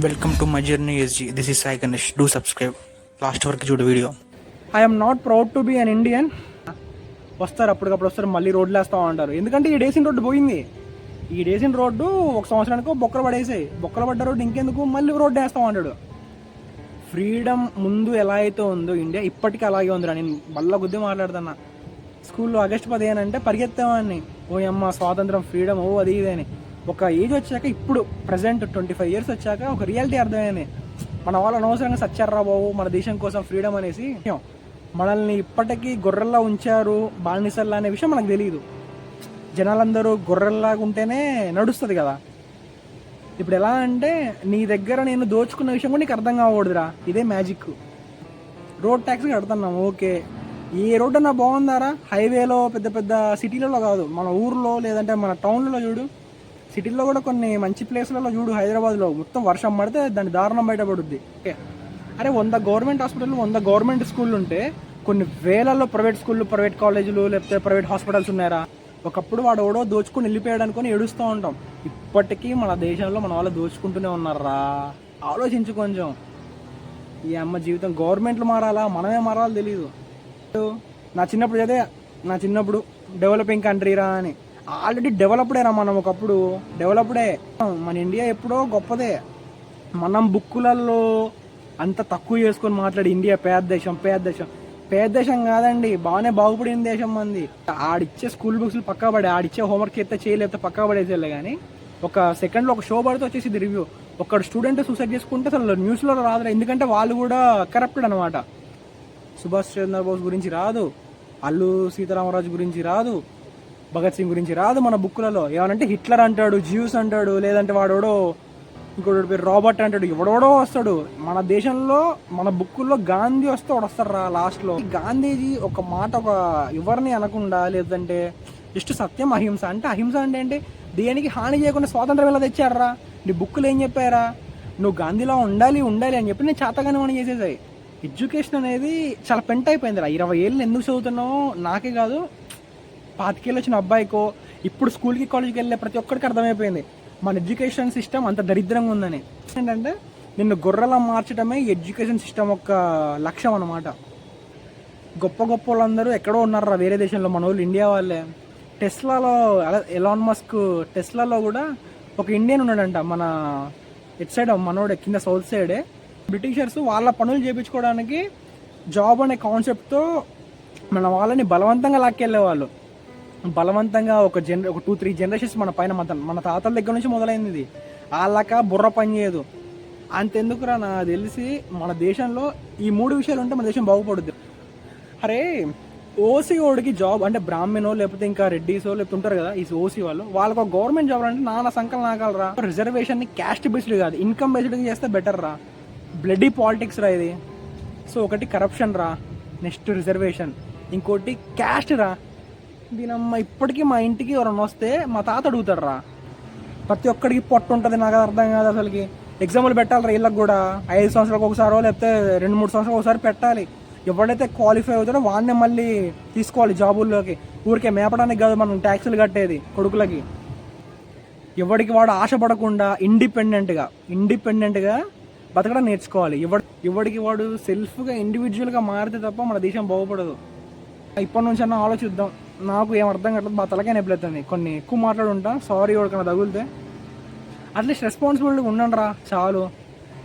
Welcome to my journey SG. This is Sai Ganesh. Do subscribe. Last వరకు చూడు video. I'm not proud to be an Indian. వస్తారు అప్పటికప్పుడు వస్తారు, మళ్ళీ రోడ్లు వేస్తూ ఉంటారు. ఎందుకంటే ఈ డేసిన రోడ్డు పోయింది. ఈ డేసిన రోడ్డు ఒక సంవత్సరానికి బొక్కలు పడేసాయి. బొక్కలు పడ్డ రోడ్డు ఇంకెందుకు మళ్ళీ రోడ్డు వేస్తూ ఉంటాడు. ఫ్రీడమ్ ముందు ఎలా అయితే ఉందో ఇండియా ఇప్పటికీ అలాగే ఉందిరా. నేను బల్ల గుద్ది మాట్లాడుతున్నా. స్కూల్లో ఆగస్టు 15 అంటే పరిగెత్తామని, ఓ అమ్మ స్వాతంత్రం, ఫ్రీడమ్, ఓ అది ఇది అని. ఒక ఏజ్ వచ్చాక, ఇప్పుడు ప్రజెంట్ 25 years వచ్చాక ఒక రియాలిటీ అర్థమైంది. మన వాళ్ళు అనవసరంగా సచ్చారా బాబు మన దేశం కోసం ఫ్రీడమ్ అనేసి. మనల్ని ఇప్పటికీ గొర్రెల్లా ఉంచారు, బానిసల్లా అనే విషయం మనకు తెలియదు. జనాలందరూ గొర్రెల్లాగా ఉంటేనే నడుస్తుంది కదా. ఇప్పుడు ఎలా అంటే నీ దగ్గర నేను దోచుకున్న విషయం కూడా నీకు అర్థం కావకూడదురా. ఇదే మ్యాజిక్. రోడ్ ట్యాక్స్ కడుతున్నాం, ఓకే. ఏ రోడ్డు అన్నా బాగుందారా? హైవేలో పెద్ద పెద్ద సిటీలలో కాదు, మన ఊర్లో లేదంటే మన టౌన్లలో చూడు. సిటీల్లో కూడా కొన్ని మంచి ప్లేస్లలో చూడు. హైదరాబాద్లో మొత్తం వర్షం పడితే దాని దారుణం బయటపడుద్ది. ఓకే, అరే 100 గవర్నమెంట్ హాస్పిటల్, 100 గవర్నమెంట్ స్కూళ్ళు ఉంటే కొన్ని వేలల్లో ప్రైవేట్ స్కూళ్ళు, ప్రైవేట్ కాలేజీలు, లేకపోతే ప్రైవేట్ హాస్పిటల్స్ ఉన్నారా? ఒకప్పుడు వాడు ఎవడో దోచుకుని వెళ్ళిపోయాడు అనుకుని ఏడుస్తూ ఉంటాం. ఇప్పటికీ మన దేశంలో మన వాళ్ళు దోచుకుంటూనే ఉన్నారా? ఆలోచించు కొంచెం. ఈ అమ్మ జీవితం గవర్నమెంట్లు మారాలా, మనమే మారాలో తెలియదు. నా చిన్నప్పుడు డెవలపింగ్ కంట్రీరా అని. ఆల్రెడీ డెవలప్డేనా మనం? ఒకప్పుడు డెవలప్డే. మన ఇండియా ఎప్పుడో గొప్పదే. మనం బుక్కులలో అంత తక్కువ చేసుకొని మాట్లాడి ఇండియా పేద దేశం, పేద దేశం. పేద దేశం కాదండి, బాగానే బాగుపడిన దేశం మంది. ఆడిచ్చే స్కూల్ బుక్స్లు పక్కా పడే, ఆడిచ్చే హోంవర్క్ అయితే చేయలేకపోతే పక్కా పడేసేలే. కానీ ఒక సెకండ్లో ఒక షో పడితే వచ్చేసింది రివ్యూ. ఒక స్టూడెంట్ సూసైడ్ చేసుకుంటే అసలు న్యూస్లో రాదు. ఎందుకంటే వాళ్ళు కూడా కరప్టెడ్ అనమాట. సుభాష్ చంద్రబోస్ గురించి రాదు, అల్లు సీతారామరాజు గురించి రాదు, భగత్ సింగ్ గురించి రాదు మన బుక్కులలో. ఏమనంటే హిట్లర్ అంటాడు, జ్యూస్ అంటాడు, లేదంటే వాడోడో ఇంకోటి పేరు రాబర్ట్ అంటాడు, ఎవడోడో వస్తాడు. మన దేశంలో మన బుక్కుల్లో గాంధీ వస్తే వస్తాడు రా లాస్ట్లో. గాంధీజీ ఒక మాట ఒక ఎవరిని అనకుండా, లేదంటే జస్ట్ సత్యం అహింస అంటే, అహింస అంటే ఏంటి? దేనికి హాని చేయకుండా స్వాతంత్రం ఎలా తెచ్చారా? నీ బుక్కులు ఏం చెప్పారా? నువ్వు గాంధీలో ఉండాలి అని చెప్పి నేను చేతగానే మనం చేసేసాయి. ఎడ్యుకేషన్ అనేది చాలా పెంట్ అయిపోయింది రా. 20 ఏళ్ళు ఎందుకు చదువుతున్నావు నాకే కాదు, 25 ఏళ్ళు వచ్చిన అబ్బాయికో, ఇప్పుడు స్కూల్కి కాలేజ్కి వెళ్ళే ప్రతి ఒక్కరికి అర్థమైపోయింది మన ఎడ్యుకేషన్ సిస్టమ్ అంత దరిద్రంగా ఉందని. ఏంటంటే నిన్ను గొర్రెలా మార్చడమే ఎడ్యుకేషన్ సిస్టమ్ యొక్క లక్ష్యం అన్నమాట. గొప్ప గొప్ప వాళ్ళందరూ ఎక్కడో ఉన్నారా వేరే దేశంలో, మన వాళ్ళు ఇండియా వాళ్ళే. టెస్లాలో ఎలాన్ మస్క్ టెస్లాలో కూడా ఒక ఇండియన్ ఉన్నాడంట. మన ఇట్ సైడ్ మనోడే, కింద సౌత్ సైడే. బ్రిటిషర్స్ వాళ్ళ పనులు చేయించుకోవడానికి జాబ్ అనే కాన్సెప్ట్తో మన వాళ్ళని బలవంతంగా లాక్కెళ్ళేవాళ్ళు. బలవంతంగా ఒక 2-3 జనరేషన్స్ మన పైన, మన తాతల దగ్గర నుంచి మొదలైంది ఇది. వాళ్ళక బుర్ర పని చేయదు. అంతెందుకురా, నాకు తెలిసి మన దేశంలో ఈ 3 విషయాలు ఉంటే మన దేశం బాగుపడుద్ది. అరే ఓసీ ఓడికి జాబ్ అంటే బ్రాహ్మణో లేకపోతే ఇంకా రెడ్డిసో లేకపోతే ఉంటారు కదా ఈ ఓసీ వాళ్ళు, వాళ్ళకు ఒక గవర్నమెంట్ జాబ్ అంటే నాన్న సంకల్ నాకాలరా. రిజర్వేషన్ని క్యాస్ట్ బేస్డ్ కాదు, ఇన్కమ్ బేస్డ్ చేస్తే బెటర్ రా. బ్లడీ పాలిటిక్స్ రా ఇది. సో ఒకటి కరప్షన్ రా, నెక్స్ట్ రిజర్వేషన్, ఇంకోటి క్యాస్ట్ రా. దీనమ్మ ఇప్పటికీ మా ఇంటికి ఎవరన్నా వస్తే మా తాత అడుగుతాడు రా. ప్రతి ఒక్కడికి పొట్టు ఉంటుంది, నాకు అర్థం కాదు అసలుకి. ఎగ్జామ్లు పెట్టాలి వీళ్ళకి కూడా 5 సంవత్సరాలకు ఒకసారో లేకపోతే 2-3 సంవత్సరాలకు ఒకసారి పెట్టాలి. ఎవడైతే క్వాలిఫై అవుతాడో వాడినే మళ్ళీ తీసుకోవాలి జాబుల్లోకి. ఊరికే మేపడానికి కాదు మనం ట్యాక్సులు కట్టేది కొడుకులకి. ఎవడికి వాడు ఆశపడకుండా ఇండిపెండెంట్గా బతకడం నేర్చుకోవాలి. ఎవడికి వాడు సెల్ఫ్గా ఇండివిజువల్గా మారితే తప్ప మన దేశం బాగుపడదు. ఇప్పటి నుంచి అన్నా ఆలోచిద్దాం. నాకు ఏం అర్థం కావట్లేదు, మా తలకే నొప్పులేస్తుంది. కొన్ని ఎక్కువ మాట్లాడుంటా, సారీ ఎవరికన్నా తగులితే. అట్లీస్ట్ రెస్పాన్సిబిలిటీగా ఉండండి రా చాలు.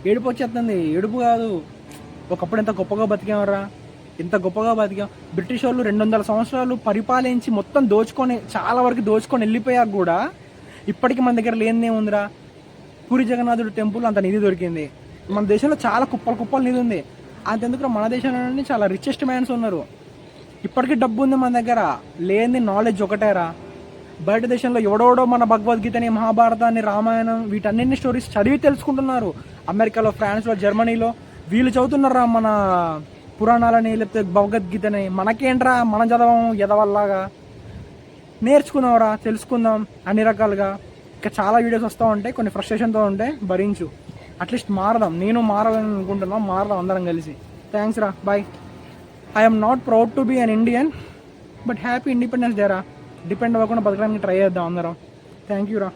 ఏడుపు వచ్చేస్తుంది, ఏడుపు కాదు. ఒకప్పుడు ఎంత గొప్పగా బతికామరా, ఎంత గొప్పగా బతికాం. బ్రిటిష్ వాళ్ళు 200 సంవత్సరాలు పరిపాలించి మొత్తం దోచుకొని, చాలా వరకు దోచుకొని వెళ్ళిపోయాక కూడా ఇప్పటికీ మన దగ్గర లేనిదేముందిరా. పూరి జగన్నాథుడు టెంపుల్ అంత నిధి దొరికింది. మన దేశంలో చాలా కుప్పలు నిధి ఉంది. అంతెందుకు మన దేశంలోనే చాలా రిచెస్ట్ మ్యాన్స్ ఉన్నారు. ఇప్పటికీ డబ్బు ఉంది మన దగ్గర, లేని నాలెడ్జ్ ఒకటేరా. బయట దేశంలో ఎవడోడో మన భగవద్గీతని, మహాభారతాన్ని, రామాయణం వీటన్నింటి స్టోరీస్ చదివి తెలుసుకుంటున్నారు. అమెరికాలో, ఫ్రాన్స్లో, జర్మనీలో వీళ్ళు చదువుతున్నారా మన పురాణాలని లేకపోతే భగవద్గీతని. మనకేంట్రా, మనం చదవం ఎదవల్లాగా. నేర్చుకుందాంరా, తెలుసుకుందాం అన్ని రకాలుగా. ఇంకా చాలా వీడియోస్ వస్తూ ఉంటాయి, కొన్ని ఫ్రస్ట్రేషన్తో ఉంటాయి, భరించు. అట్లీస్ట్ మారదాం. నేను మారాలని అనుకుంటున్నాం, మారదాం అందరం కలిసి. థ్యాంక్స్ రా, bye. I'm not proud to be an Indian, but happy independence day రా. డిపెండ్ అవ్వకుండా బతకడానికి ట్రై చేద్దాం అందరం. థ్యాంక్ యూ రా.